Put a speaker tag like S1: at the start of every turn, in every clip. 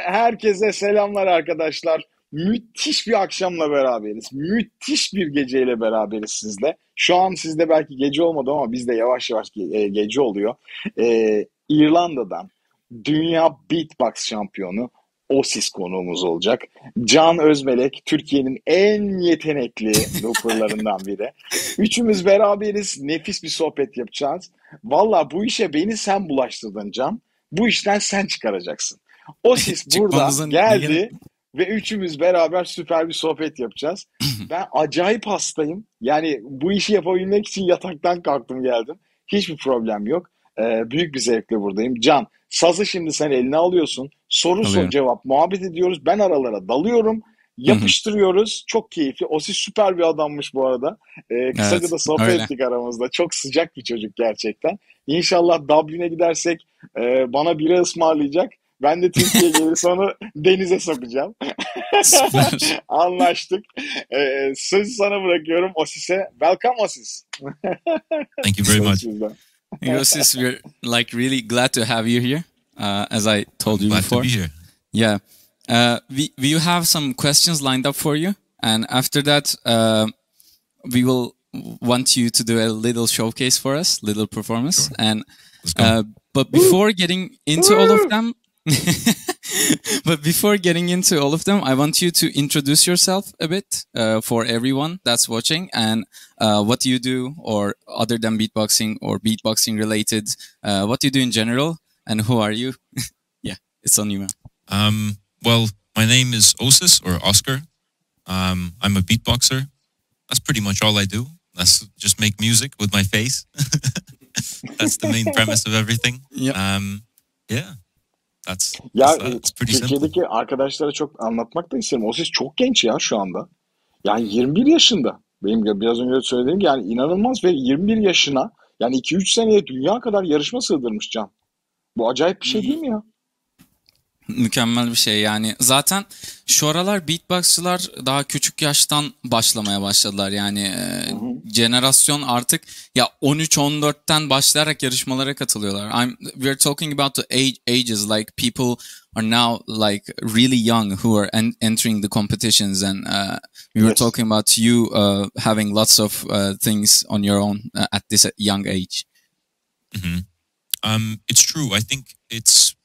S1: Herkese selamlar arkadaşlar. Müthiş bir akşamla beraberiz. Müthiş bir geceyle beraberiz sizle. Şu an sizde belki gece olmadı ama bizde yavaş yavaş gece oluyor. İrlanda'dan Dünya Beatbox şampiyonu OSIS konuğumuz olacak. Can Özmelek, Türkiye'nin en yetenekli rapperlarından biri. Üçümüz beraberiz. Nefis bir sohbet yapacağız. Valla bu işe beni sen bulaştırdın Can. Bu işten sen çıkaracaksın. OSIS burada geldi ve üçümüz beraber süper bir sohbet yapacağız. Ben acayip hastayım. Yani bu işi yapabilmek için yataktan kalktım geldim. Hiçbir problem yok. Büyük bir zevkle buradayım. Can, sazı şimdi sen eline alıyorsun. Soru cevap muhabbet ediyoruz. Ben aralara dalıyorum. Yapıştırıyoruz. Çok keyifli. OSIS süper bir adammış bu arada. Kısaca da sohbet ettik aramızda. Çok sıcak bir çocuk gerçekten. İnşallah Dublin'e gidersek bana bira ısmarlayacak. Ben de Türkiye'ye gelirse onu denize sokacağım. Anlaştık. Sözü sana bırakıyorum OSIS'e. Welcome OSIS.
S2: Thank you very much.
S3: OSIS, we're like really glad to have you here. As I told you before.
S2: Glad to be here.
S3: Yeah. We have some questions lined up for you, and after that, we will want you to do a little showcase for us, little performance.
S2: Sure.
S3: And
S2: but
S3: before getting into all of them, I want you to introduce yourself a bit for everyone that's watching, and what do you do, or other than beatboxing or beatboxing related, what do you do in general, and who are you? Yeah, it's on you, man.
S2: Well, my name is Osis, or Oscar. I'm a beatboxer. That's pretty much all I do. That's just make music with my face. That's the main premise of everything.
S3: Yeah.
S2: Yeah. That's pretty
S1: Türkiye'deki
S2: simple.
S1: arkadaşlara çok anlatmak da isterim. OSIS çok genç ya şu anda. Yani 21 yaşında. Benim biraz önce söylediğim gibi yani inanılmaz ve 21 yaşına yani 2-3 seneye dünya kadar yarışma sığdırmış Can. Bu acayip bir şey değil mi ya?
S3: Mükemmel bir şey yani. Zaten şu aralar beatboxçılar daha küçük yaştan başlamaya başladılar. Yani jenerasyon artık ya 13-14'ten başlayarak yarışmalara katılıyorlar. We're talking about the ages, like people are now like really young who are entering the competitions, and we were talking about you having lots of things on your own at this young age.
S2: It's true. I think it's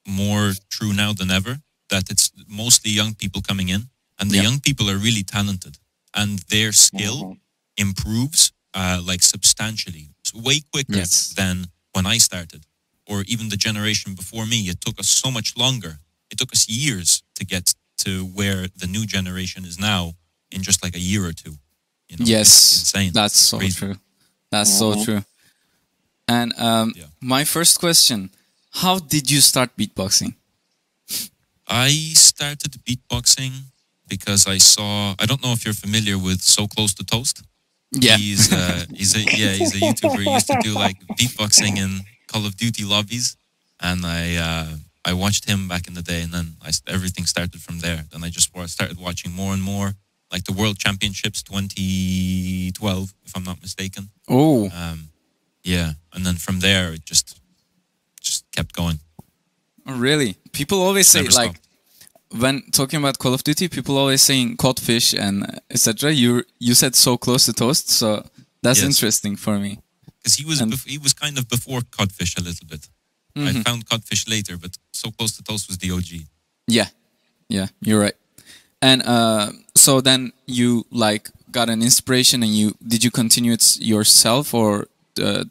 S2: more true now than ever that it's mostly young people coming in, and the young people are really talented, and their skill improves like substantially. It's way quicker than when I started, or even the generation before me. It took us so much longer. It took us years to get to where the new generation is now in just like a year or two. You know,
S3: yes,
S2: it's insane.
S3: That's so true. That's so true. And my first question: how did you start beatboxing?
S2: I started beatboxing because I don't know if you're familiar with So Close to Toast.
S3: Yeah.
S2: He's a YouTuber. He used to do like beatboxing in Call of Duty lobbies, and I watched him back in the day, and then everything started from there. Then I just started watching more and more, like the World Championships 2012, if I'm not mistaken.
S3: Oh.
S2: Yeah, and then from there it just kept going.
S3: Really? People always say, like, when talking about Call of Duty, people always saying codfish and etc. You said So Close to Toast, so that's interesting for me.
S2: Because he was kind of before codfish a little bit. I found codfish later, but So Close to Toast was the OG.
S3: Yeah, you're right. And so then you like got an inspiration, and did you continue it yourself, or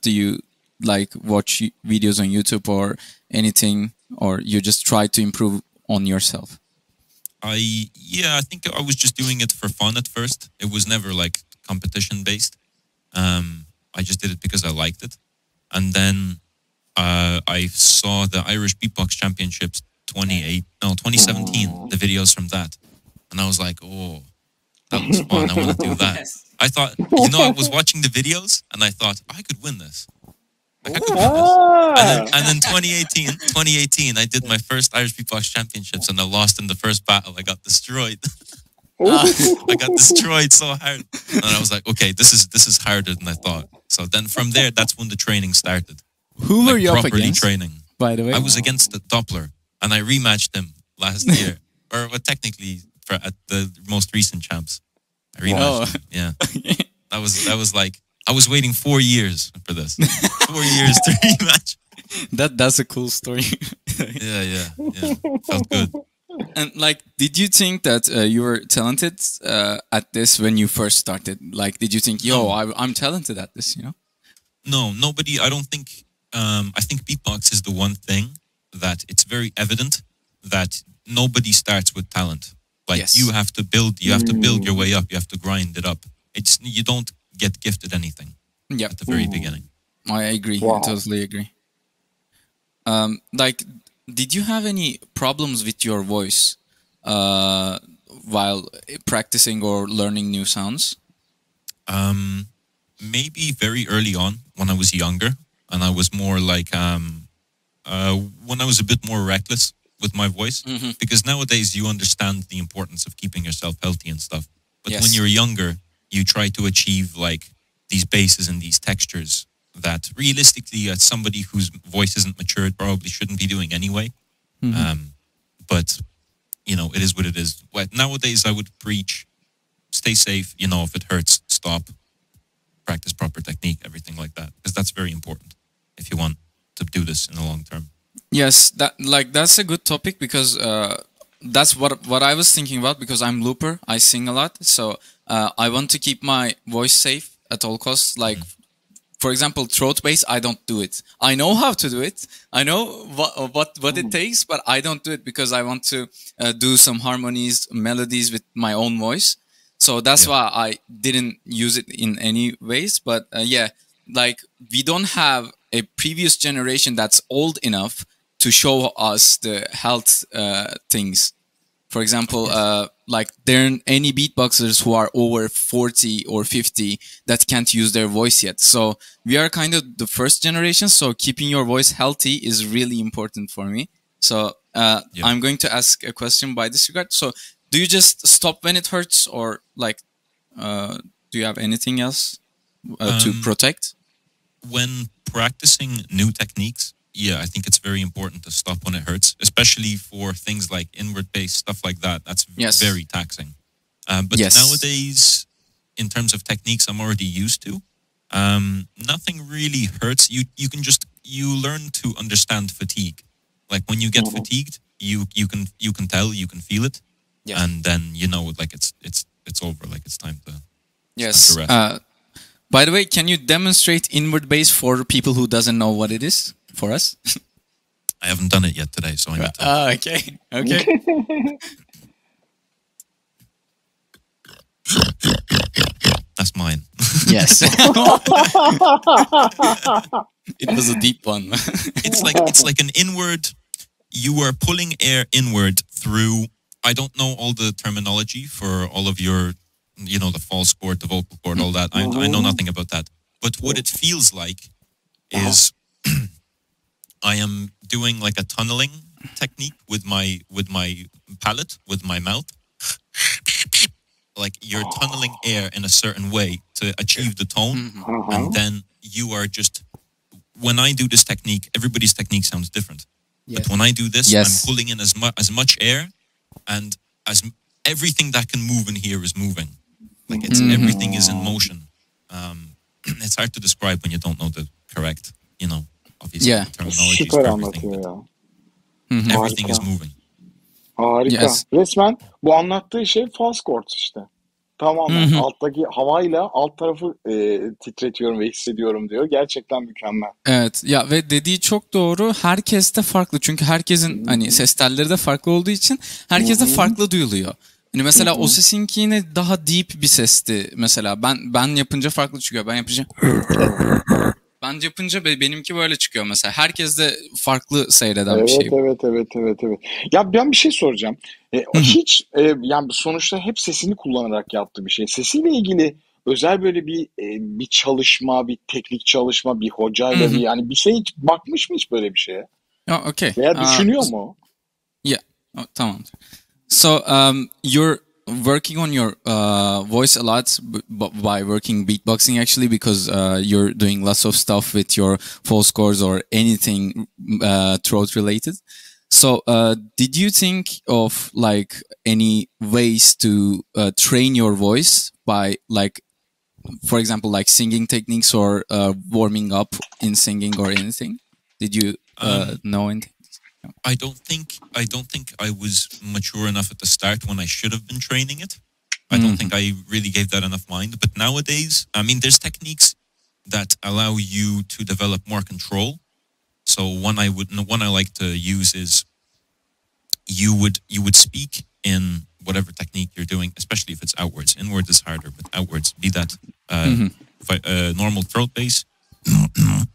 S3: do you like watch videos on YouTube or anything, or you just try to improve on yourself?
S2: I think I was just doing it for fun at first. It was never like competition based. I just did it because I liked it. And then I saw the Irish Beatbox Championships 2017, the videos from that. And I was like, oh, that was fun. I want to do that. I thought, I was watching the videos and I thought, I could win this. Like, I could win this. And then 2018, I did my first Irish Beatbox Championships and I lost in the first battle. I got destroyed. I got destroyed so hard, and I was like, okay, this is harder than I thought. So then from there, that's when the training started.
S3: Who were you up
S2: Properly
S3: against?
S2: training.
S3: By the way,
S2: I was against the Doppler, and I rematched him last year, or well, technically at the most recent champs. I rematched him. Yeah, that was like I was waiting 4 years for this. 4 years to rematch.
S3: that's a cool story.
S2: Yeah. Felt good.
S3: And like, did you think that you were talented at this when you first started? Like, did you think, yo, I'm talented at this? You know?
S2: No, nobody. I don't think. I think beatbox is the one thing that it's very evident that nobody starts with talent. Like you have to build. You have to build your way up. You have to grind it up. You don't get gifted anything.
S3: Yeah.
S2: At the very beginning.
S3: I agree.
S1: Wow.
S3: I totally agree. Like, did you have any problems with your voice while practicing or learning new sounds?
S2: Maybe very early on when I was younger, and I was more like when I was a bit more reckless with my voice, because nowadays you understand the importance of keeping yourself healthy and stuff. But when you're younger, you try to achieve like these bases and these textures that realistically, as somebody whose voice isn't matured, probably shouldn't be doing anyway. But you know, it is what it is. Like nowadays, I would preach: stay safe. You know, if it hurts, stop. Practice proper technique, everything like that, because that's very important if you want to do this in the long term.
S3: Yes, that's a good topic, because that's what I was thinking about, because I'm looper. I sing a lot, so I want to keep my voice safe at all costs. Like, for example, throat bass, I don't do it. I know how to do it. I know what it takes, but I don't do it because I want to do some harmonies, melodies with my own voice. So that's why I didn't use it in any ways. But yeah, like, we don't have a previous generation that's old enough to show us the health things. For example, like, there aren't any beatboxers who are over 40 or 50 that can't use their voice yet. So we are kind of the first generation. So keeping your voice healthy is really important for me. So I'm going to ask a question by this regard. So do you just stop when it hurts, or like, do you have anything else to protect?
S2: When practicing new techniques, yeah, I think it's very important to stop when it hurts, especially for things like inward bass, stuff like that. That's very taxing. But nowadays, in terms of techniques I'm already used to, nothing really hurts. You learn to understand fatigue. Like when you get fatigued, you can tell, you can feel it, and then you know, like it's over. Like it's time to rest.
S3: By the way, can you demonstrate inward bass for people who doesn't know what it is for us?
S2: I haven't done it yet today, so I need to.
S3: Okay.
S2: That's mine.
S3: Yes. It was a deep one.
S2: It's like an inward. You are pulling air inward through. I don't know all the terminology for all of your, you know, the false chord, the vocal cord, all that. I know nothing about that. But what it feels like is I am doing like a tunneling technique with my palate, with my mouth. Like you're tunneling air in a certain way to achieve the tone. And then you are just, when I do this technique, everybody's technique sounds different. But when I do this, I'm pulling in as much air, and as everything that can move in here is moving. Like it's everything is in motion. It's hard to describe when you don't know the correct, you know, obviously terminology.
S1: Süper anlatıyor ya.
S2: Everything is moving.
S1: Harika. Resmen bu anlattığı şey false chords işte. Tamamen alttaki havayla alt tarafı titretiyorum ve hissediyorum diyor. Gerçekten mükemmel.
S3: Evet ya, ve dediği çok doğru. Herkes de farklı, çünkü herkesin hani ses telleri de farklı olduğu için herkes de farklı duyuluyor. Hani mesela OSIS'inki yine daha deep bir sesti. Mesela ben yapınca farklı çıkıyor. Ben yapınca benimki böyle çıkıyor mesela. Herkes de farklı seyreden bir şey.
S1: Evet. Ya ben bir şey soracağım. Hiç yani sonuçta hep sesini kullanarak yaptığı bir şey. Sesiyle ilgili özel böyle bir çalışma, bir teknik çalışma, bir hocayla yani bir şey hiç bakmış mı hiç böyle bir şeye?
S3: Okay.
S1: Veya düşünüyor mu?
S3: Yeah. Tamam. So you're working on your voice a lot by working beatboxing actually, because you're doing lots of stuff with your false chords or anything throat related. So did you think of like any ways to train your voice by, like, for example, like singing techniques or warming up in singing or anything? Did you know anything?
S2: I don't think I was mature enough at the start when I should have been training it. I don't think I really gave that enough mind. But nowadays, I mean, there's techniques that allow you to develop more control. So one I like to use is you would speak in whatever technique you're doing, especially if it's outwards. Inwards is harder, but outwards, be that normal throat bass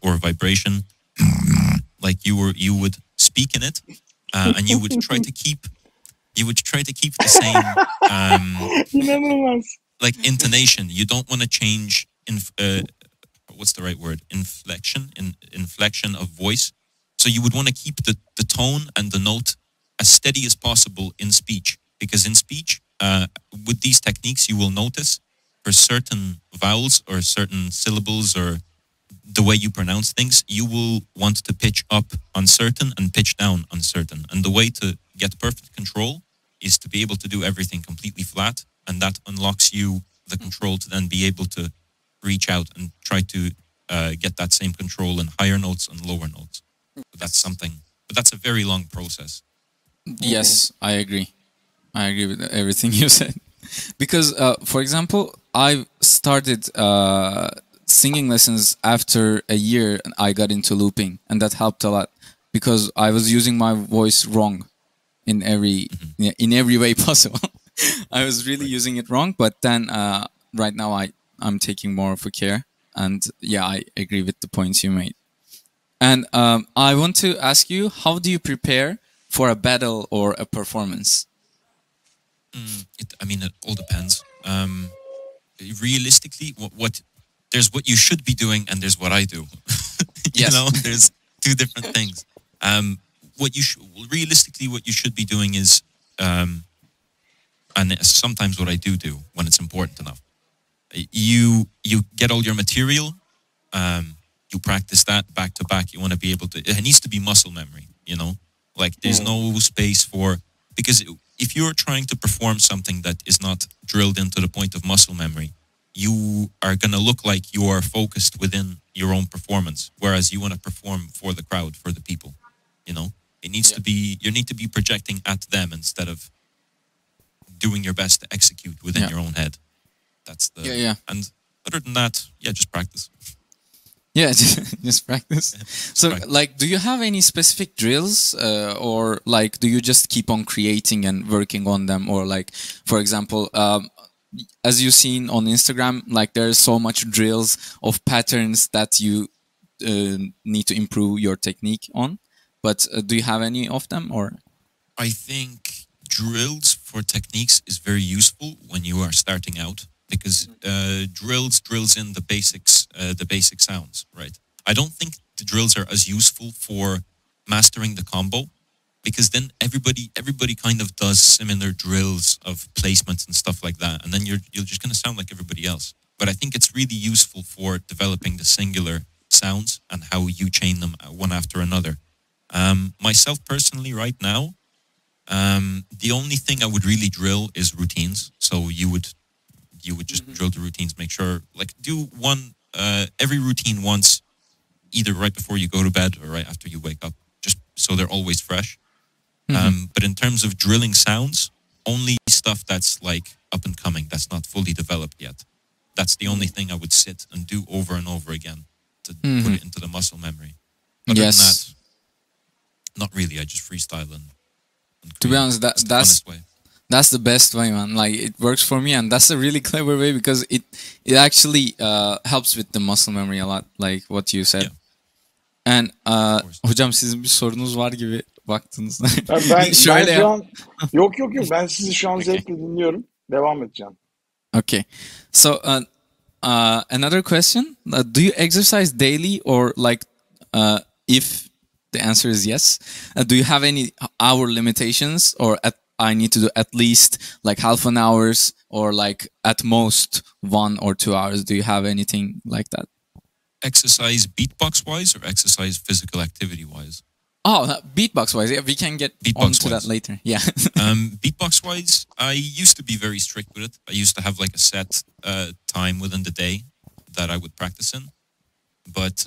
S2: or vibration, like you would speak in it, and you would try to keep the same like intonation. You don't want to change what's the right word? Inflection of voice. So you would want to keep the tone and the note as steady as possible in speech, because in speech, with these techniques, you will notice for certain vowels or certain syllables or the way you pronounce things, you will want to pitch up on certain and pitch down on certain. And the way to get perfect control is to be able to do everything completely flat, and that unlocks you the control to then be able to reach out and try to get that same control in higher notes and lower notes. That's something, but that's a very long process.
S3: Yes, I agree. I agree with everything you said. Because, for example, I started singing lessons after a year, and I got into looping, and that helped a lot because I was using my voice wrong in every way possible. I was really using it wrong, but then right now I'm taking more of a care, and yeah, I agree with the points you made. And I want to ask you, how do you prepare for a battle or a performance?
S2: I mean, it all depends. Realistically, there's what you should be doing and there's what I do. You know, there's two different things. Realistically, what you should be doing is, and sometimes what I do when it's important enough, you get all your material, you practice that back to back. You want to be able to, it needs to be muscle memory, you know, like there's no space for, because if you're trying to perform something that is not drilled into the point of muscle memory, you are going to look like you are focused within your own performance, whereas you want to perform for the crowd, for the people, you know? It needs to be, you need to be projecting at them instead of doing your best to execute within your own head. That's the, and other than that, just practice.
S3: Yeah, just practice. So, practice. Like, do you have any specific drills, or like, do you just keep on creating and working on them? Or like, for example, as you've seen on Instagram, like there's so much drills of patterns that you need to improve your technique on. But do you have any of them, or?
S2: I think drills for techniques is very useful when you are starting out, because drills in the basic sounds, right? I don't think the drills are as useful for mastering the combo, because then everybody kind of does similar drills of placements and stuff like that, and then you're just going to sound like everybody else. But I think it's really useful for developing the singular sounds and how you chain them one after another. Myself personally, right now, the only thing I would really drill is routines. So you would just drill the routines, make sure, like, do one every routine once, either right before you go to bed or right after you wake up, just so they're always fresh. But in terms of drilling sounds, only stuff that's like up and coming, that's not fully developed yet. That's the only thing I would sit and do over and over again to put it into the muscle memory. Other than that, not really. I just freestyle and
S3: to be honest, that's the best way, man. Like, it works for me, and that's a really clever way, because it actually helps with the muscle memory a lot, like what you said. And hocam sizin bir sorunuz var gibi baktınız.
S1: Ben şu an yok ben sizi şu an zevkle dinliyorum. Devam edeceğim.
S3: Okay. So another question, do you exercise daily, or like if the answer is yes, do you have any hour limitations, or I need to do at least like half an hours or like at most 1 or 2 hours. Do you have anything like that?
S2: Exercise beatbox wise or exercise physical activity wise?
S3: Oh, beatbox wise, yeah, we can get onto that later. Yeah.
S2: Beatbox wise, I used to be very strict with it. I used to have like a set time within the day that I would practice in. But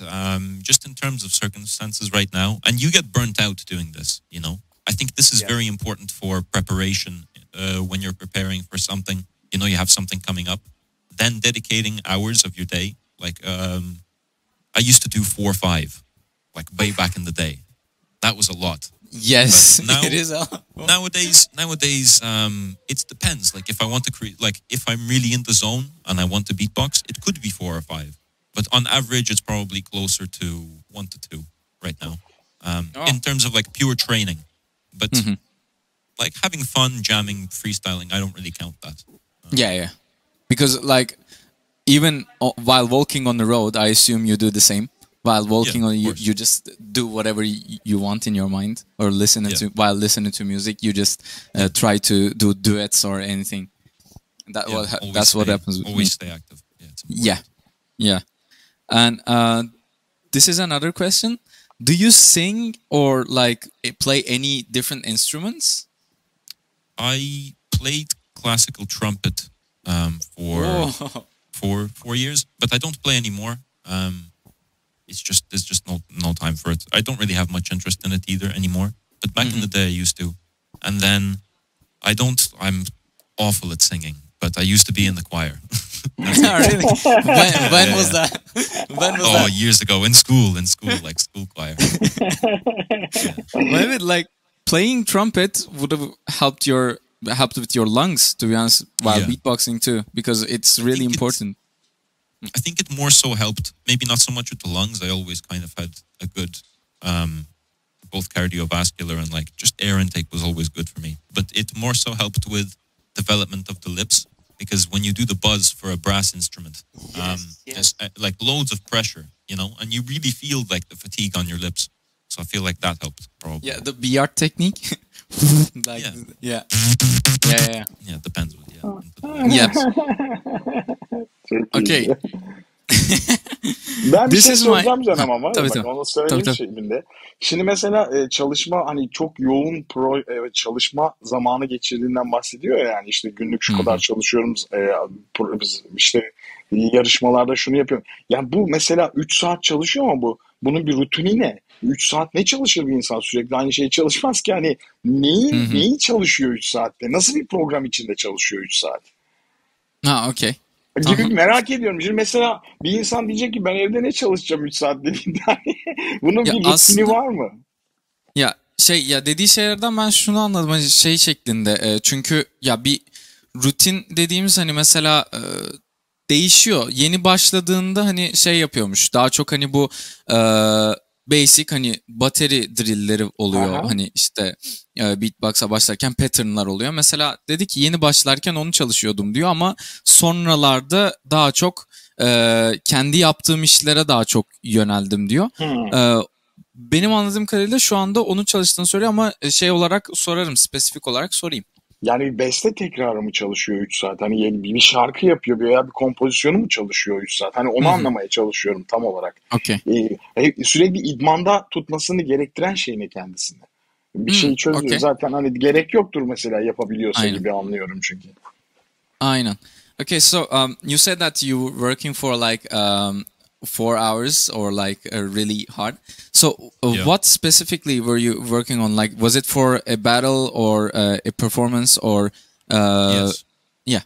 S2: just in terms of circumstances right now, and you get burnt out doing this, you know. I think this is very important for preparation when you're preparing for something. You know, you have something coming up. Then dedicating hours of your day. Like, I used to do 4 or 5, like way back in the day. That was a lot.
S3: Yes,
S2: now,
S3: it is.
S2: Nowadays, it depends. Like, if I want to create, like, if I'm really in the zone and I want to beatbox, it could be 4 or 5. But on average, it's probably closer to 1 to 2 right now. In terms of like pure training. But like having fun, jamming, freestyling, I don't really count that.
S3: Yeah. Because like even while walking on the road, I assume you do the same. While walking on, you just do whatever you want in your mind, or while listening to music, you just try to do duets or anything. That's what happens with me.
S2: Always stay active.
S3: Yeah. And this is another question. Do you sing or like play any different instruments?
S2: I played classical trumpet for 4 years, but I don't play anymore. There's just no time for it. I don't really have much interest in it either anymore. But back in the day, I used to. And then I'm awful at singing, but I used to be in the choir.
S3: Really? When was that?
S2: Years ago in school, like school choir.
S3: Maybe like playing trumpet would have helped with your lungs, to be honest, while beatboxing too, because it's really important.
S2: I think it more so helped, maybe not so much with the lungs. I always kind of had a good, both cardiovascular and like just air intake was always good for me. But it more so helped with development of the lips, because when you do the buzz for a brass instrument, there's like loads of pressure, you know, and you really feel like the fatigue on your lips. So I feel like that helped probably.
S3: Yeah, the BR technique. Like, yeah.
S2: Yeah, depends.
S3: Yes. Okay.
S1: Ben bir şey soracağım canım ama.
S3: Tabii,
S1: Bak, onu söyleyeyim şimdi. Şimdi mesela çalışma, hani çok yoğun çalışma zamanı geçirdiğinden bahsediyor ya, yani işte günlük şu kadar çalışıyorum, biz işte yarışmalarda şunu yapıyorum. Yani bu mesela 3 saat çalışıyor ama bunun bir rutini ne? 3 saat ne çalışır bir insan? Sürekli aynı şeyi çalışmaz ki. Hani neyi çalışıyor 3 saatte? Nasıl bir program içinde çalışıyor 3 saat?
S3: Okay.
S1: Gibi merak ediyorum. Şimdi mesela bir insan diyecek ki ben evde ne çalışacağım 3 saat dediğinde. Bunun bir rutini var mı?
S3: Ya dediği şeylerden ben şunu anladım, hani şey şeklinde, çünkü ya bir rutin dediğimiz hani mesela değişiyor. Yeni başladığında hani şey yapıyormuş. Daha çok hani bu basic hani bateri drill'leri oluyor.
S1: Aha.
S3: Hani işte beatbox'a başlarken pattern'lar oluyor. Mesela dedi ki yeni başlarken onu çalışıyordum diyor ama sonralarda daha çok kendi yaptığım işlere daha çok yöneldim diyor. Benim anladığım kadarıyla şu anda onu çalıştığını söylüyor ama şey olarak sorarım, spesifik olarak sorayım.
S1: Yani bir beste tekrarı mı çalışıyor 3 saat? Hani yeni bir şarkı yapıyor veya bir kompozisyonu mu çalışıyor 3 saat? Hani onu anlamaya çalışıyorum tam olarak.
S3: Okay.
S1: Sürekli idmanda tutmasını gerektiren şey ne kendisine? Bir şeyi çözüyor.
S3: Okay.
S1: Zaten hani gerek yoktur mesela, yapabiliyorsa
S3: Aynen.
S1: gibi anlıyorum çünkü.
S3: Aynen. Okay, so you said that you were working for like 4 hours or like really hard. So what specifically were you working on? Like, was it for a battle or a performance or?
S2: Yes.
S3: Yeah.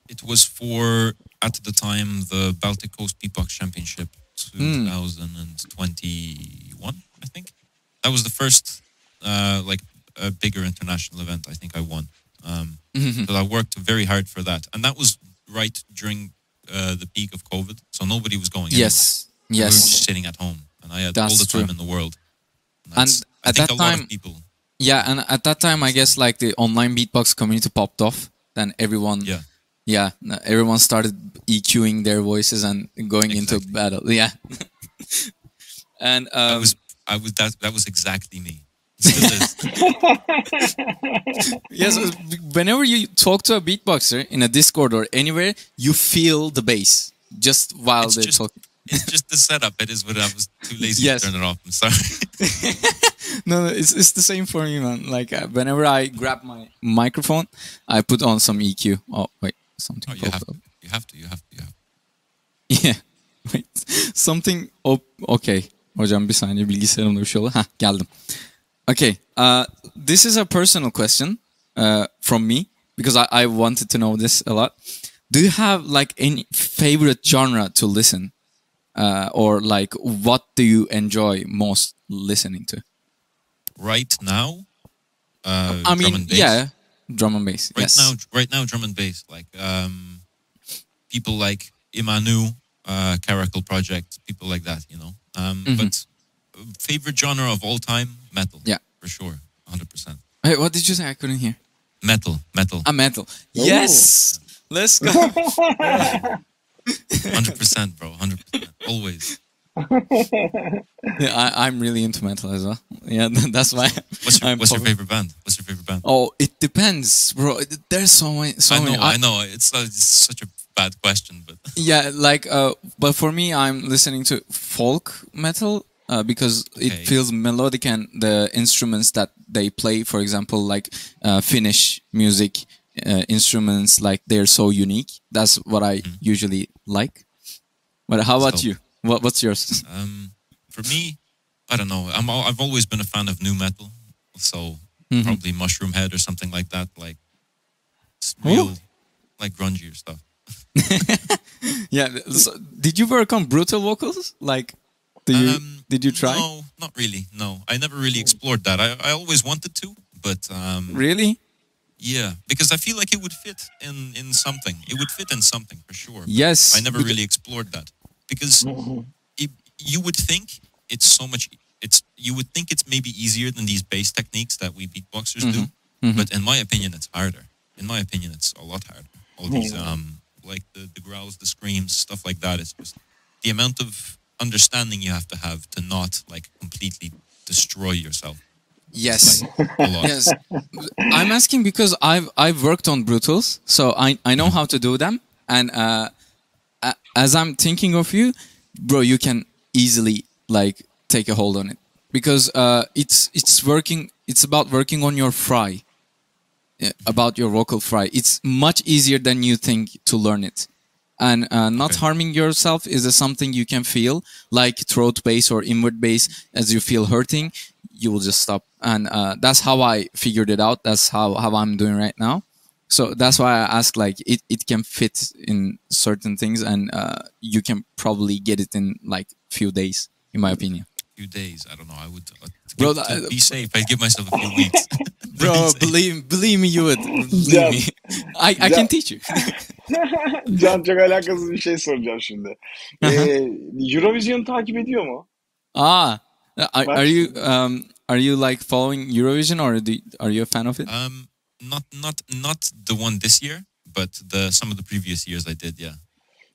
S2: It was for, at the time, the Baltic Coast Beatbox Championship 2021, I think. That was the first like a bigger international event I think I won. So I worked very hard for that. And that was right during the peak of COVID. So nobody was going anywhere.
S3: Yes.
S2: We were just sitting at home. And I had all the time in the world.
S3: And
S2: I
S3: at
S2: think
S3: that
S2: a lot
S3: time,
S2: of people...
S3: Yeah, and at that time, I guess like the online beatbox community popped off. Then everyone... Yeah, everyone started EQing their voices and going into battle. Yeah. And
S2: that was exactly me. Still is.
S3: Yes, whenever you talk to a beatboxer in a Discord or anywhere, you feel the bass just while they're talking.
S2: It's just the setup. It is what I was too lazy
S3: Yes.
S2: to turn it off. I'm sorry.
S3: No, it's the same for me, man. Like whenever I grab my microphone, I put on some EQ. Oh wait, something.
S2: Oh, you have to. You have to. You have to.
S3: Yeah. Wait. Something. Oh, okay. Hocam bir saniye, bilgisayarımda bir şey oldu. Hah, geldim. Okay. This is a personal question from me because I wanted to know this a lot. Do you have like any favorite genre to listen? Or like what do you enjoy most listening to?
S2: Right now,
S3: I mean,
S2: drum and bass.
S3: yeah, drum and bass.
S2: Right now, drum and bass. Like people like Imanu, Caracal Project, people like that. You know. But favorite genre of all time, metal.
S3: Yeah,
S2: for sure, 100%.
S3: Hey, what did you say? I couldn't hear.
S2: Metal.
S3: Metal. Yes, let's go.
S2: 100%, bro. 100%. Always.
S3: Yeah, I'm really into metal as well. Yeah, that's why.
S2: What's your favorite band? What's your favorite band?
S3: Oh, it depends, bro. There's so many.
S2: I know. It's such a bad question, but
S3: yeah, like, but for me, I'm listening to folk metal because it feels melodic and the instruments that they play, for example, like Finnish music instruments, like they're so unique. That's what I usually like. But how about you? What's yours?
S2: For me, I don't know. I've always been a fan of nu metal, so probably Mushroom Head or something like that. Like real, like grungier stuff.
S3: Yeah. So, did you work on brutal vocals? Like, did you try?
S2: No, not really. No, I never really explored that. I always wanted to, but
S3: really?
S2: Yeah, because I feel like it would fit in something. It would fit in something for sure.
S3: Yes.
S2: I never really explored that because you would think it's so much. You would think it's maybe easier than these bass techniques that we beatboxers do, but in my opinion, it's harder. In my opinion, it's a lot harder. All these like the growls, the screams, stuff like that. It's just the amount of understanding you have to not like completely destroy yourself.
S3: Yes.
S2: Like, a lot.
S3: Yes. I'm asking because I've worked on brutals, so I know how to do them. And as I'm thinking of you, bro, you can easily like take a hold on it because it's working. It's about working on your fry, about your vocal fry. It's much easier than you think to learn it. And not harming yourself is something you can feel, like throat bass or inward bass. As you feel hurting, you will just stop. And that's how I figured it out. That's how I'm doing right now. So that's why I ask, like, it can fit in certain things, and you can probably get it in like few days, in my opinion.
S2: Few days, I don't know. I would
S3: bro,
S2: to be safe. I'd give myself a few weeks.
S3: Bro, believe me, you would. Believe me. I can teach you.
S1: Can, çok alakasız bir şey soracağım şimdi. Eurovision'u takip ediyor mu?
S3: Are you like following Eurovision, or are you a fan of it?
S2: Not the one this year, but some of the previous years I did, yeah.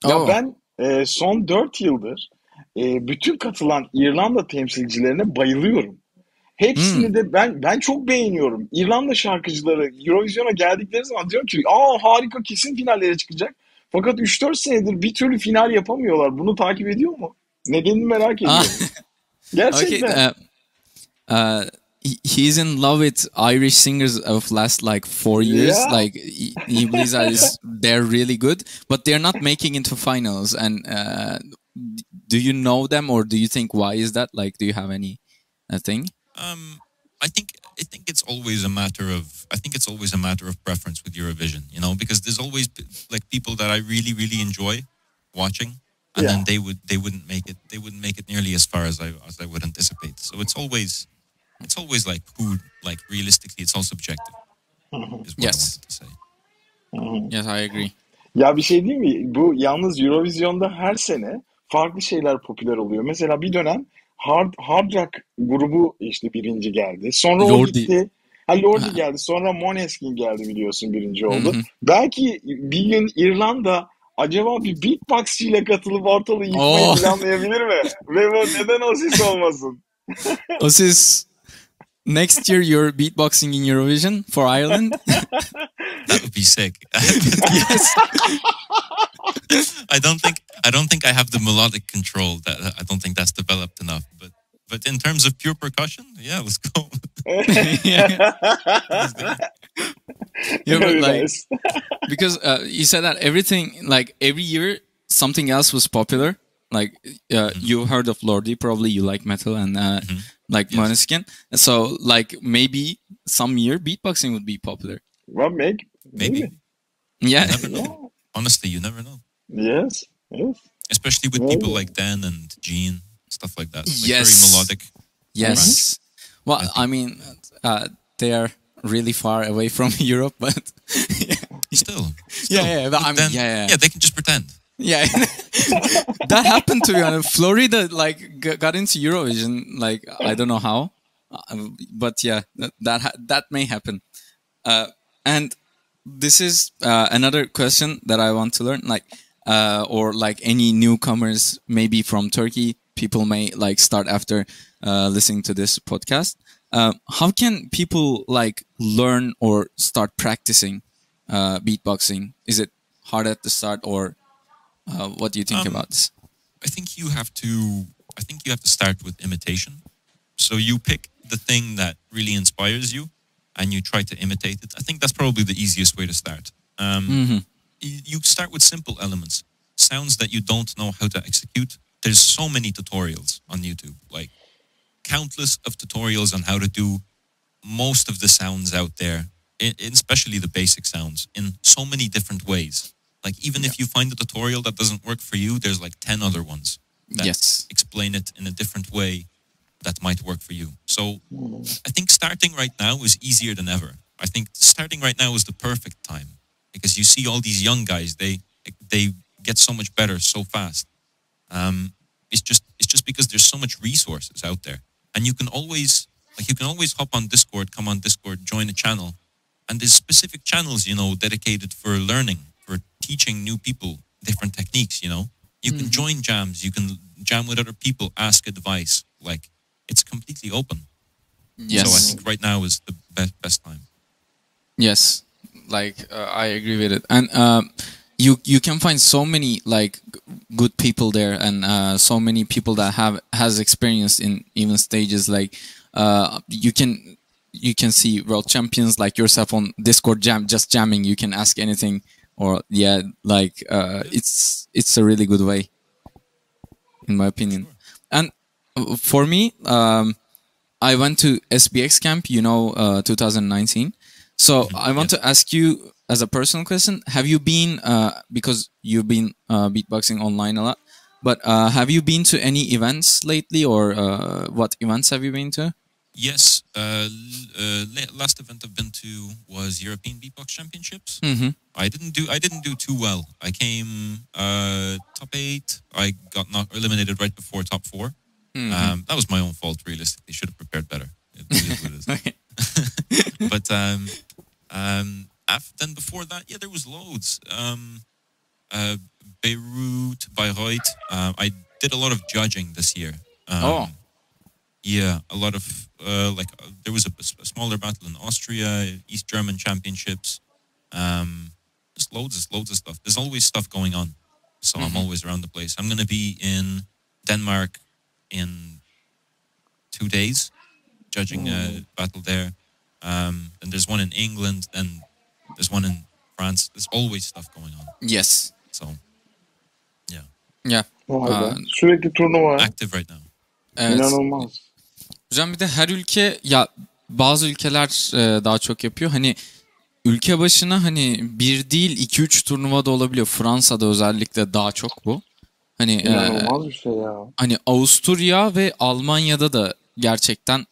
S1: Ya ben son 4 yıldır bütün katılan İrlanda temsilcilerine bayılıyorum. Hepsini de ben çok beğeniyorum. İrlanda şarkıcıları Eurovision'a geldikleri zaman diyorum ki harika, kesin finallere çıkacak. Fakat 3-4 senedir bir türlü final yapamıyorlar. Bunu takip ediyor mu? Nedenini merak ediyorum. Gerçekten.
S3: Okay, he's in love with Irish singers of last like 4 years.
S1: Yeah.
S3: Like he believes that they're really good, but they're not making into finals. And do you know them, or do you think why is that? Like, do you have any thing?
S2: I think it's always a matter of preference with Eurovision, you know, because there's always like people that I really really enjoy watching, and then they wouldn't make it nearly as far as I would anticipate. So it's always like who, like, realistically it's all subjective. Is what I wanted to say.
S3: Yes, I agree.
S1: Ya bir şey değil mi? Bu yalnız Eurovision'da her sene farklı şeyler popüler oluyor. Mesela bir dönem hard rock grubu işte birinci geldi. Sonra o gitti. Lordi geldi. Sonra Måneskin geldi, biliyorsun, birinci oldu. Belki bir gün İrlanda acaba bir beatbox ile katılıp ortalığı yıkmayı planlayabilir mi? Ve neden OSIS olmasın?
S3: OSIS next year you're beatboxing in Eurovision for Ireland?
S2: That would be sick.
S3: Yes.
S2: I don't think I have the melodic control. That I don't think that's developed enough. But in terms of pure percussion, yeah, let's go.
S3: Yeah. Yeah, but
S1: Very
S3: like,
S1: nice.
S3: because you said that everything, like every year something else was popular. Like you heard of Lordi, probably you like metal and like
S2: Yes.
S3: Måneskin. So like maybe some year beatboxing would be popular.
S1: Well,
S2: Maybe.
S1: maybe.
S3: Yeah.
S2: You never know.
S1: Yeah.
S2: Honestly, you never know.
S1: Yes. Yes.
S2: Especially with
S1: Maybe.
S2: people like Dan and Gene, stuff like that. Like
S3: Yes.
S2: Very melodic.
S3: Yes. Well,
S2: I think-
S3: I mean, they are really far away from Europe, but
S2: Still.
S3: yeah, but
S2: But
S3: I mean,
S2: then,
S3: yeah.
S2: they can just pretend.
S3: Yeah, that happened to me. Florida like got into Eurovision. Like I don't know how, but yeah, that may happen. And this is another question that I want to learn. Like, or like any newcomers, maybe from Turkey, people may like start after listening to this podcast. How can people like learn or start practicing beatboxing? Is it hard at the start, or what do you think about this?
S2: I think you have to start with imitation. So you pick the thing that really inspires you and you try to imitate it. I think that's probably the easiest way to start. You start with simple elements, sounds that you don't know how to execute. There's so many tutorials on YouTube, like countless of tutorials on how to do most of the sounds out there, especially the basic sounds, in so many different ways. Like even if you find a tutorial that doesn't work for you, there's like 10 other ones that
S3: Yes.
S2: explain it in a different way that might work for you. So I think starting right now is easier than ever. I think starting right now is the perfect time because you see all these young guys, they get so much better so fast. It's just because there's so much resources out there, and you can always hop on Discord, come on Discord, join a channel, and there's specific channels, dedicated for learning, for teaching new people different techniques. You can join jams, you can jam with other people, ask advice. Like it's completely open.
S3: Yes.
S2: So I think right now is the best time.
S3: Yes, like I agree with it, and you can find so many like good people there, and so many people that has experience in even stages. Like you can see world champions like yourself on Discord just jamming. You can ask anything, or it's a really good way, in my opinion. And for me, I went to SBX camp, 2019. So I want to ask you as a personal question, have you been, because you've been beatboxing online a lot, but have you been to any events lately, or what events have you been to?
S2: Yes, last event I've been to was European Beatbox Championships. I didn't do too well. I came top 8. I got eliminated right before top 4. That was my own fault. Realistically, should have prepared better. It is what it is.
S3: Okay.
S2: But then before that, yeah, there was loads. Beirut, Bayreuth. I did a lot of judging this year. Yeah, a lot of there was a smaller battle in Austria, East German Championships. Just loads of stuff. There's always stuff going on, so I'm always around the place. I'm gonna be in Denmark in 2 days, judging a battle there. And there's one in England, and there's one in France. There's always stuff going on.
S3: Yes.
S2: So, yeah.
S3: Yeah.
S1: Sürekli turnuva.
S2: Active right now.
S3: Evet.
S1: İnanılmaz.
S3: Hocam bir de her ülke, ya bazı ülkeler daha çok yapıyor. Hani ülke başına hani bir değil 2-3 turnuva da olabiliyor. Fransa'da özellikle daha çok bu. Hani
S1: İnanılmaz bir şey ya.
S3: hani Avusturya ve Almanya'da da gerçekten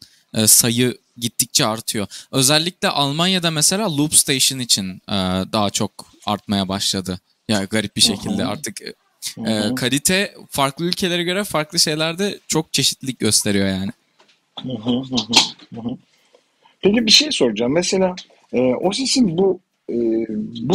S3: sayı gittikçe artıyor. Özellikle Almanya'da mesela Loop Station için daha çok artmaya başladı. Yani garip bir şekilde artık kalite farklı ülkelere göre farklı şeylerde çok çeşitlilik gösteriyor yani.
S1: Peki bir şey soracağım. Mesela OSIS'in bu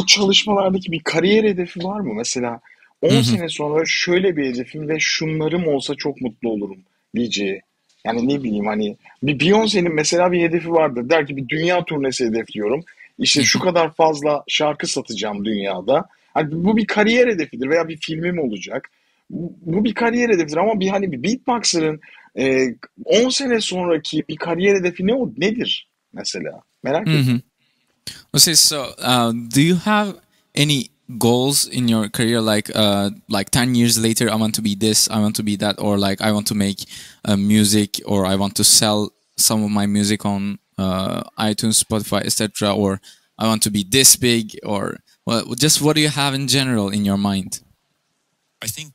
S1: çalışmalardaki bir kariyer hedefi var mı? Mesela 10 sene sonra şöyle bir hedefim ve şunlarım olsa çok mutlu olurum diyeceği. Yani ne bileyim hani bir Beyoncé'nin mesela bir hedefi vardır. Der ki bir dünya turnesi hedefliyorum. İşte şu kadar fazla şarkı satacağım dünyada. Hani bu bir kariyer hedefidir veya bir filmim olacak. Bu bir kariyer hedefidir ama bir hani bir beatboxer'ın 10 sene sonraki bir kariyer hedefi nedir mesela? Merak ettim.
S3: Okay, so do you have any goals in your career, like 10 years later, I want to be this, I want to be that, or like I want to make music, or I want to sell some of my music on iTunes, Spotify, etc., or I want to be this big, or well, just what do you have in general in your mind?
S2: I think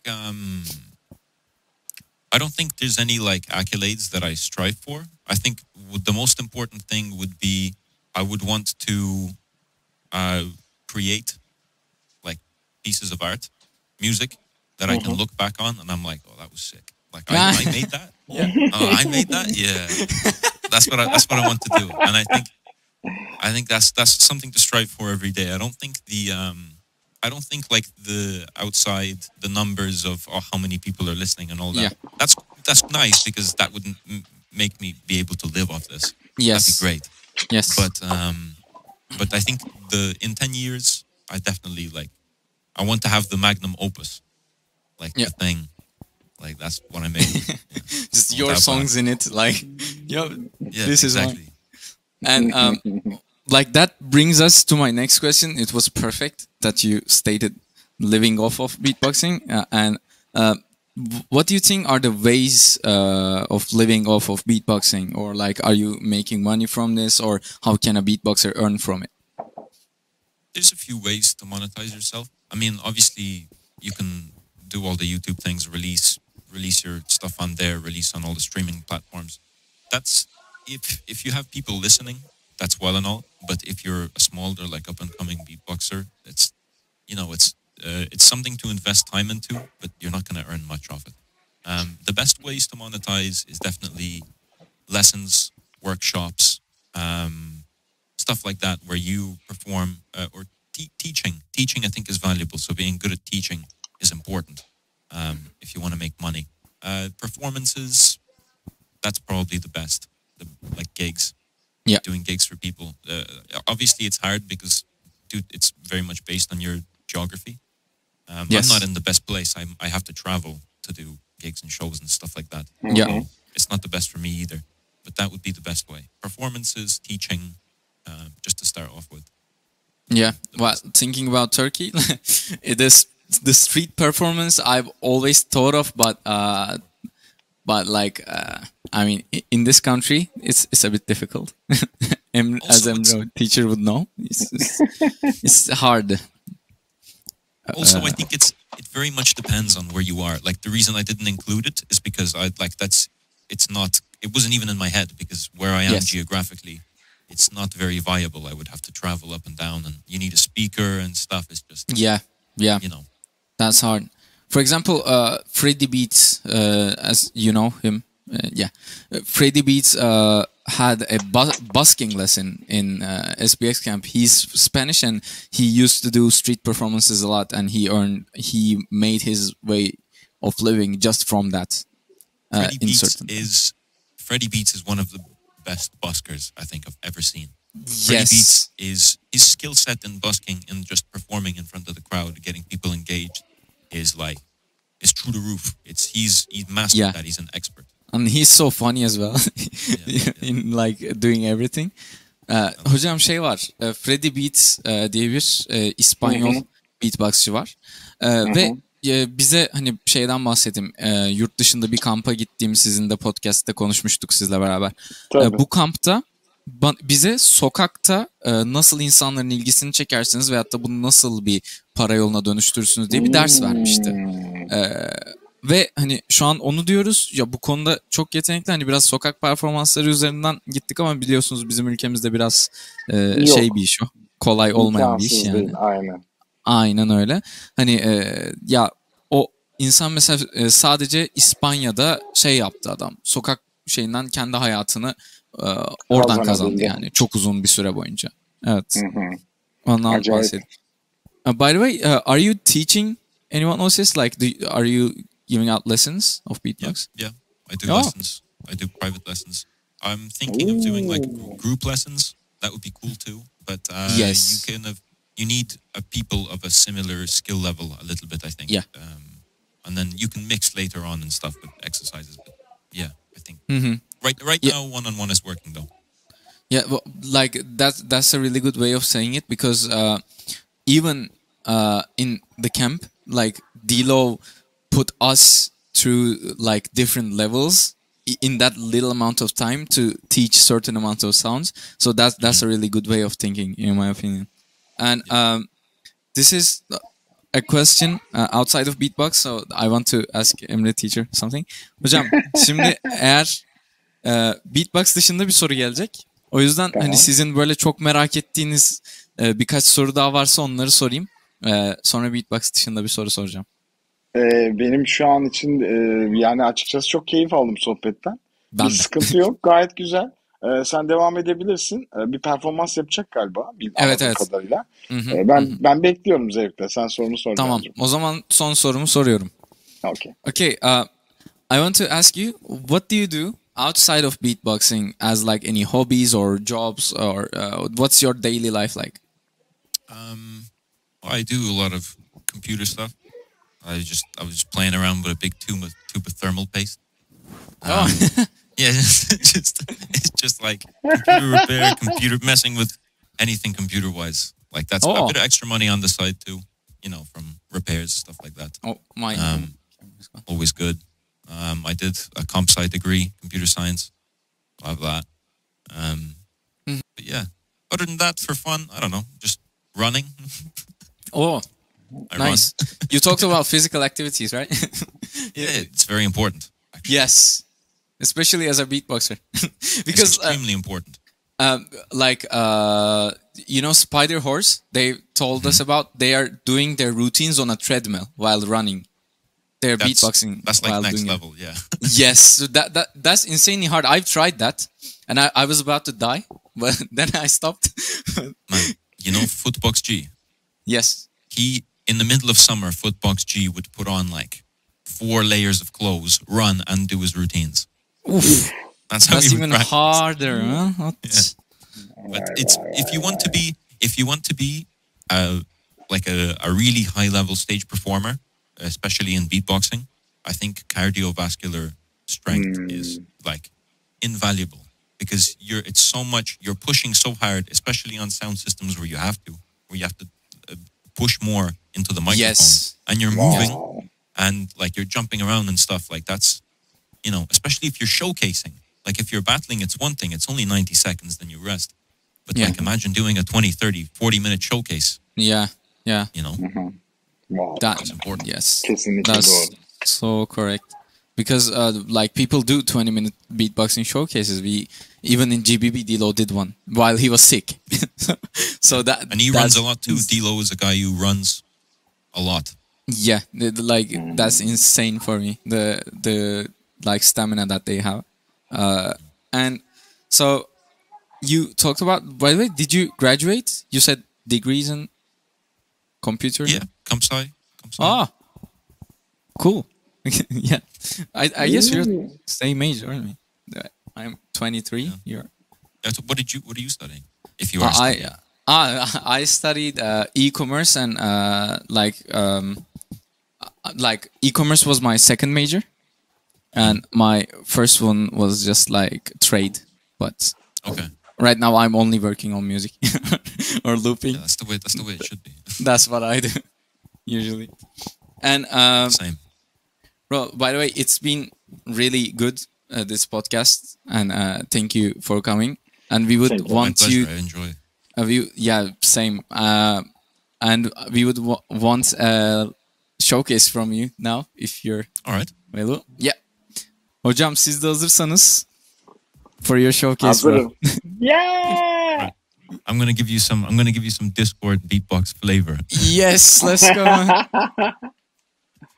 S2: I don't think there's any like accolades that I strive for. I think the most important thing would be I would want to create like pieces of art, music that I can look back on and I'm like, oh, that was sick. Like I made that.
S3: Yeah.
S2: Oh, I made that. Yeah, that's what I want to do. And I think that's something to strive for every day. I don't think like the outside the numbers of how many people are listening and all that.
S3: Yeah.
S2: That's nice because that wouldn't make me be able to live off this.
S3: Yes.
S2: That'd be great.
S3: Yes.
S2: But I think in 10 years I definitely I want to have the magnum opus, like the thing, like that's what I made.
S3: Just your songs in it, like
S2: yeah,
S3: this is
S2: exactly.
S3: And like that brings us to my next question. It was perfect that you stated living off of beatboxing. What do you think are the ways of living off of beatboxing? Or like, are you making money from this? Or how can a beatboxer earn from it?
S2: There's a few ways to monetize yourself. I mean, obviously, you can do all the YouTube things, release your stuff on there, release on all the streaming platforms. That's if you have people listening, that's well and all. But if you're a smaller, like up and coming beatboxer, it's something to invest time into, but you're not going to earn much of it. The best ways to monetize is definitely lessons, workshops, stuff like that, where you perform or teaching. Teaching, I think, is valuable. So being good at teaching is important if you want to make money. Performances, that's probably the best. Like gigs, doing gigs for people. Obviously, it's hard because, dude, it's very much based on your geography.
S3: Yes.
S2: I'm not in the best place. I have to travel to do gigs and shows and stuff like that.
S3: Yeah.
S2: It's not the best for me either, but that would be the best way. Performances, teaching, just to start off with.
S3: Yeah. Well, thinking about Turkey, it is the street performance I've always thought of, but like, I mean, in this country, it's a bit difficult. As Emre, teacher, would know, it's hard.
S2: Also, I think it very much depends on where you are. Like, the reason I didn't include it is because it wasn't even in my head, because where I am geographically, it's not very viable. I would have to travel up and down, and you need a speaker and stuff. It's just that's hard. For example, Freddie Beats, as you know him, Freddie Beats had a busking lesson in SBX camp. He's Spanish and he used to do street performances a lot, and he made his way of living just from that. Freddie Beats is one of the best buskers I think I've ever seen.
S3: Yes.
S2: Freddie Beats is his skill set in busking and just performing in front of the crowd, getting people engaged, is through the roof. He's mastered that. He's an expert.
S3: And he's so funny as well in like doing everything. Hocam şey var, Freddie Beats diye bir İspanyol beatboxçı var. Ve bize hani şeyden bahsedeyim. Yurt dışında bir kampa gittiğim, sizin de podcast'te konuşmuştuk sizle beraber. Bu kampta bize sokakta nasıl insanların ilgisini çekersiniz veyahut da bunu nasıl bir para yoluna dönüştürürsünüz diye bir ders vermişti. Ve hani şu an onu diyoruz ya, bu konuda çok yetenekli, hani biraz sokak performansları üzerinden gittik ama biliyorsunuz bizim ülkemizde biraz şey bir iş o. Kolay olmayan bir iş yani. Değil,
S1: aynen.
S3: Aynen öyle. Hani ya o insan mesela sadece İspanya'da şey yaptı adam. Sokak şeyinden kendi hayatını oradan kazandı yani. Çok uzun bir süre boyunca. Evet. Ondan bahsedeyim. By the way, are you teaching anyone OSIS? Like, are you giving out lessons of beatbox?
S2: Yeah, I do lessons. I do private lessons. I'm thinking of doing like group lessons. That would be cool too. But
S3: Yes.
S2: you need people of a similar skill level a little bit, I think.
S3: Yeah.
S2: And then you can mix later on and stuff with exercises. But yeah, I think right
S3: Yeah.
S2: now one-on-one is working though.
S3: Yeah, well, like that's a really good way of saying it, because even in the camp, like Dilo put us through like different levels in that little amount of time to teach certain amounts of sounds. So that's a really good way of thinking, in my opinion. And this is a question outside of beatbox, so I want to ask Emre teacher something. Hocam şimdi eğer beatbox dışında bir soru gelecek. O yüzden
S1: Tamam.
S3: hani sizin böyle çok merak ettiğiniz birkaç soru daha varsa onları sorayım. Sonra beatbox dışında bir soru soracağım.
S1: Benim şu an için yani açıkçası çok keyif aldım sohbetten.
S3: Ben
S1: Bir
S3: de.
S1: sıkıntı yok, gayet güzel. Sen devam edebilirsin. Bir performans yapacak galiba,
S3: Evet,
S1: anladığım
S3: evet.
S1: kadarıyla.
S3: Hı hı,
S1: Ben bekliyorum zevkle. Sen sorunu sor
S3: Tamam.
S1: bence.
S3: O zaman son sorumu soruyorum.
S1: Okay.
S3: Okay, I want to ask you, what do you do outside of beatboxing as like any hobbies or jobs, or what's your daily life like?
S2: I do a lot of computer stuff. I was just playing around with a big tube of thermal paste. Yeah, it's just like computer repair, messing with anything computer wise. Like that's a bit of extra money on the side too, from repairs, stuff like that.
S3: Oh my!
S2: Always good. I did a comp sci degree, computer science. I have that. But yeah, other than that, for fun, I don't know, just running.
S3: Oh,
S2: I
S3: nice. You talked about physical activities, right?
S2: Yeah, it's very important. Actually.
S3: Yes, especially as a beatboxer,
S2: It's
S3: because
S2: extremely important.
S3: Spider Horse, they told us about, they are doing their routines on a treadmill while running. They're beatboxing.
S2: That's like
S3: while
S2: next
S3: doing
S2: level, yeah.
S3: Yes, so that's insanely hard. I've tried that, and I was about to die, but then I stopped.
S2: Man, Footbox G.
S3: Yes.
S2: He, in the middle of summer, Footbox G would put on like 4 layers of clothes, run, and do his routines.
S3: Oof.
S2: That's how
S3: That's
S2: he would
S3: even
S2: practice.
S3: harder, huh?
S2: Yeah. But if you want to be like a really high level stage performer, especially in beatboxing, I think cardiovascular strength is like invaluable, because you're pushing so hard, especially on sound systems where you have to push more into the microphone.
S3: Yes.
S2: And you're moving and like you're jumping around and stuff like that's, especially if you're showcasing. Like if you're battling, it's one thing, it's only 90 seconds, then you rest. But like imagine doing a 20, 30, 40 minute showcase.
S3: Yeah.
S1: Wow.
S3: That's
S2: important.
S3: Yes.
S1: Kesinlikle
S3: That's
S1: doğru.
S3: so correct. Because like people do 20-minute beatboxing showcases. Even in GBB, Dilo did one while he was sick.
S2: And he runs a lot too. Dilo is a guy who runs a lot.
S3: Yeah, that's insane for me. The like stamina that they have. And so you talked about, by the way, did you graduate? You said degrees in computer?
S2: Yeah, comp sci.
S3: Ah, cool. Yeah, I guess we're same age, aren't we? I'm 23.
S2: Yeah.
S3: You're.
S2: What are you studying? If you are studying?
S3: I studied e-commerce, and like e-commerce was my second major, and my first one was just like trade. But
S2: okay,
S3: right now I'm only working on music or looping.
S2: Yeah, that's the way it should be.
S3: That's what I do usually. And
S2: same.
S3: bro, by the way, it's been really good, this podcast, and thank you for coming. And we would want you.
S2: I enjoy.
S3: Same. And we would want a showcase from you now, if you're
S2: all right.
S3: available. Yeah. Hocam, siz de hazırsanız for your showcase.
S1: Hazırım. Yeah.
S2: Right. I'm gonna give you some Discord beatbox flavor.
S3: Yes, let's go.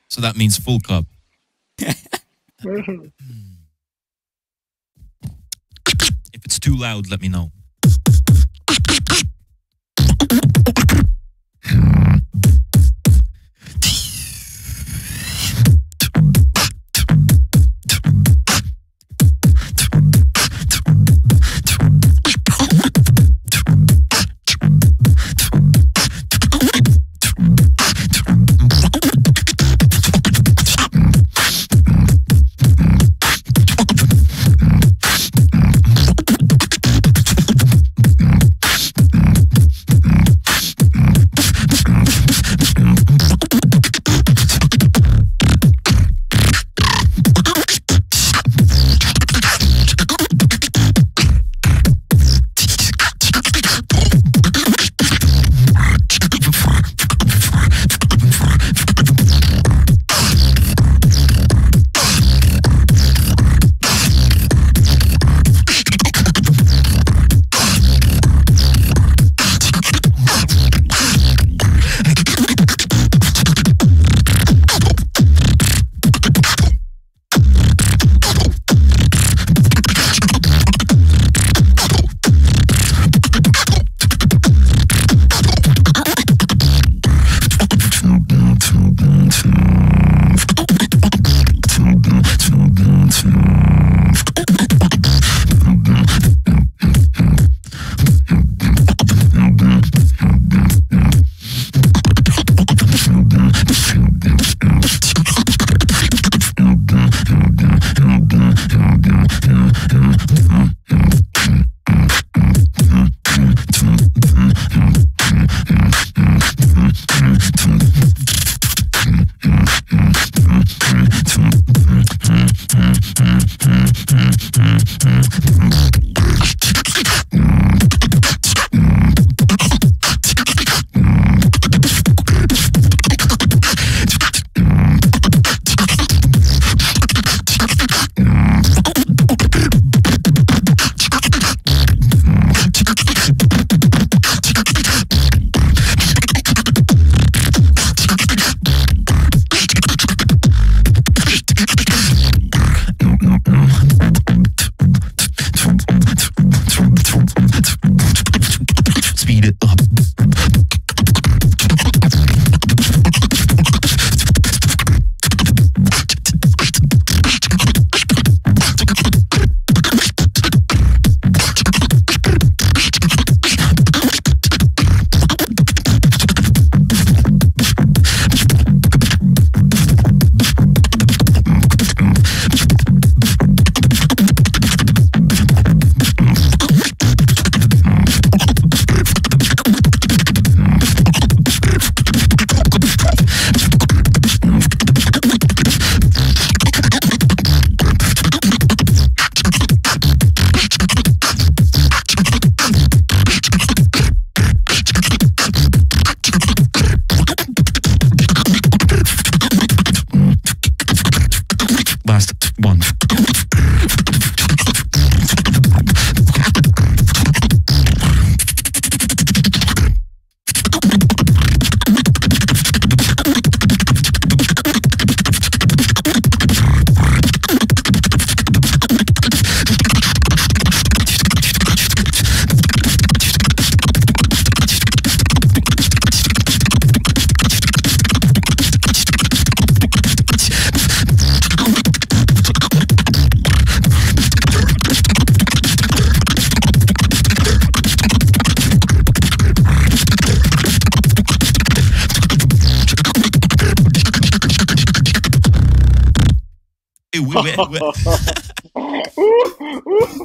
S2: So that means full cup. If it's too loud, let me know.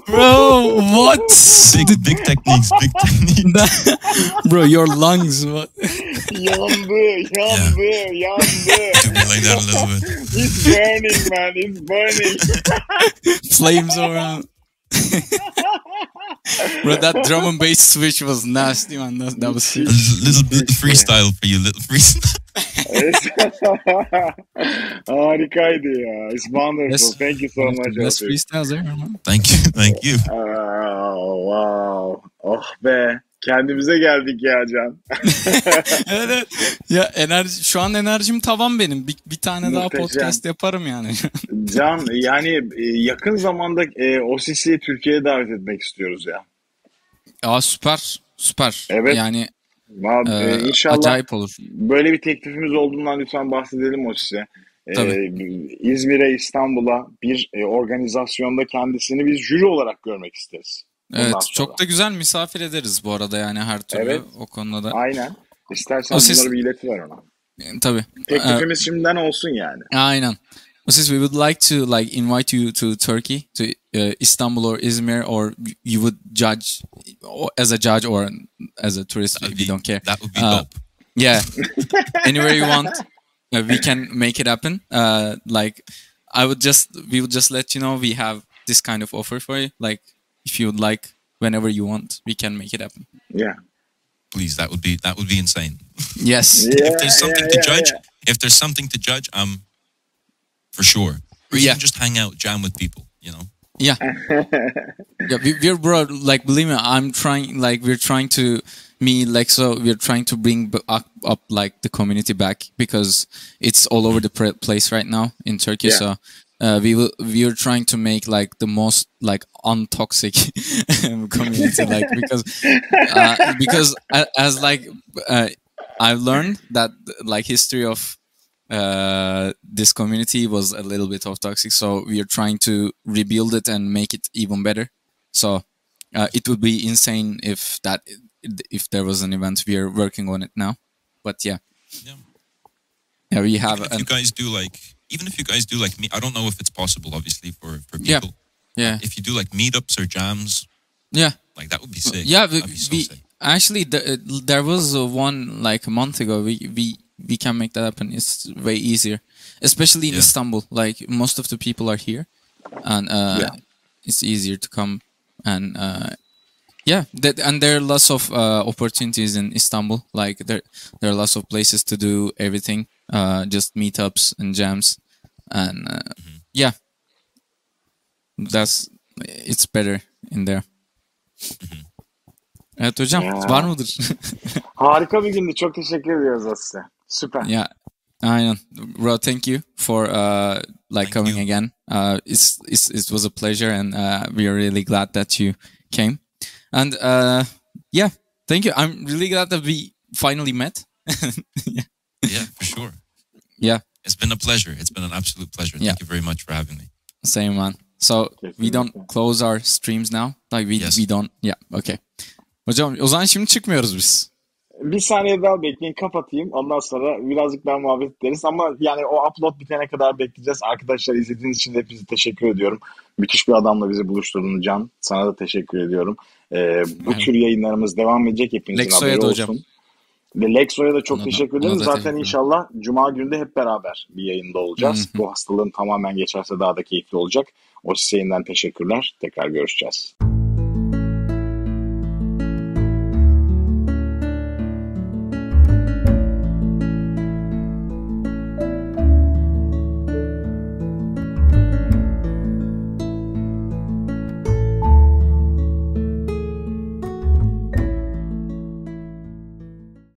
S3: Bro, what?
S2: Big techniques, big techniques.
S3: Bro, your lungs. What?
S1: Yandı.
S2: Do me like that a little bit.
S1: It's burning, man. It's burning.
S3: Flames around. Bro, that drum and bass switch was nasty, man. That was
S2: A little bit freestyle for you, little freestyle.
S1: Harikaydı ya. It's wonderful. Thank you so much.
S3: Best freestyles there, man.
S2: Thank you.
S1: Wow. Oh be. Kendimize geldik ya Can.
S3: Evet. Ya şu an enerjim tavan benim. Bir tane daha
S1: Muhteşem.
S3: podcast yaparım yani.
S1: Can, yani yakın zamanda OSIS'i Türkiye'ye davet etmek istiyoruz ya.
S3: Aa, süper.
S1: Evet.
S3: Yani
S1: İnşallah
S3: acayip olur.
S1: böyle bir teklifimiz olduğundan lütfen bahsedelim OSIS'e.
S3: Tabii.
S1: İzmir'e, İstanbul'a bir organizasyonda kendisini biz jüri olarak görmek isteriz.
S3: Evet,
S1: Bundan
S3: çok
S1: sonra.
S3: da güzel misafir ederiz bu arada yani her türlü
S1: Evet.
S3: o konuda da.
S1: Aynen. İstersen
S3: OSIS
S1: bunları bir iletiver ona.
S3: Tabii.
S1: Teklifimiz şimdiden olsun yani.
S3: Aynen. OSIS, we would like to invite you to Turkey, to Istanbul or Izmir, or you would judge as a judge or as a tourist if you don't care.
S2: That would be dope.
S3: Yeah. Anywhere you want, we can make it happen. We would just let you know we have this kind of offer for you. Like, if you would like, whenever you want, we can make it happen.
S1: Yeah.
S2: Please, that would be insane.
S3: Yes.
S1: Yeah,
S2: If there's something to judge, for sure. Or
S3: Yeah.
S2: even just hang out, jam with people, you know?
S3: Yeah. Yeah, we're bro. Like, believe me, we're trying to we're trying to bring up like the community back, because it's all over the place right now in Turkey.
S1: Yeah.
S3: So we're trying to make like the most like untoxic community, like because as like I've learned that like history of this community was a little bit of toxic, so we are trying to rebuild it and make it even better. So it would be insane if there was an event. We are working on it now, but yeah, we have.
S2: Even if you guys do like me, I don't know if it's possible, obviously, for
S3: Yeah.
S2: people.
S3: Yeah.
S2: If you do like meetups or jams,
S3: Yeah.
S2: like that would be sick.
S3: Yeah,
S2: That'd be so sick.
S3: actually there was one like a month ago. We can make that happen. It's way easier, especially in Istanbul. Like, most of the people are here, and it's easier to come. And and there are lots of opportunities in Istanbul. Like, there are lots of places to do everything. Just meetups and jams, and it's better in there. Evet hocam, var mıdır?
S1: Harika bir gündü. Çok teşekkür ediyoruz Asise. Süper.
S3: Yeah, aynen. Bro, thank you for
S2: Thank
S3: coming
S2: you.
S3: again. It was a pleasure, and we are really glad that you came. And thank you. I'm really glad that we finally met.
S2: Yeah, for sure.
S3: Yeah,
S2: It's been a pleasure. It's been an absolute pleasure.
S3: Yeah.
S2: Thank you very much for having me.
S3: same, man. So we don't close our streams now. Like,
S2: Yes.
S3: we don't. Yeah, okay. Hocam, o zaman şimdi çıkmıyoruz biz.
S1: Bir saniye daha bekleyin, kapatayım. Ondan sonra birazcık daha muhabbet ederiz. Ama yani o upload bitene kadar bekleyeceğiz. Arkadaşlar, izlediğiniz için de hepinize teşekkür ediyorum. Müthiş bir adamla bizi buluşturdun Can. Sana da teşekkür ediyorum. Bu tür yayınlarımız devam edecek. Hepinizin
S3: Lexo'ya
S1: haberi
S3: da
S1: olsun.
S3: hocam.
S1: Ve Lexo'ya da çok
S3: Ona da-
S1: teşekkür
S3: ona
S1: ederim.
S3: da
S1: Zaten
S3: teşekkür ederim.
S1: inşallah Cuma günü de hep beraber bir yayında olacağız. Bu hastalığın tamamen geçerse daha da keyifli olacak. O size yeniden teşekkürler. Tekrar görüşeceğiz.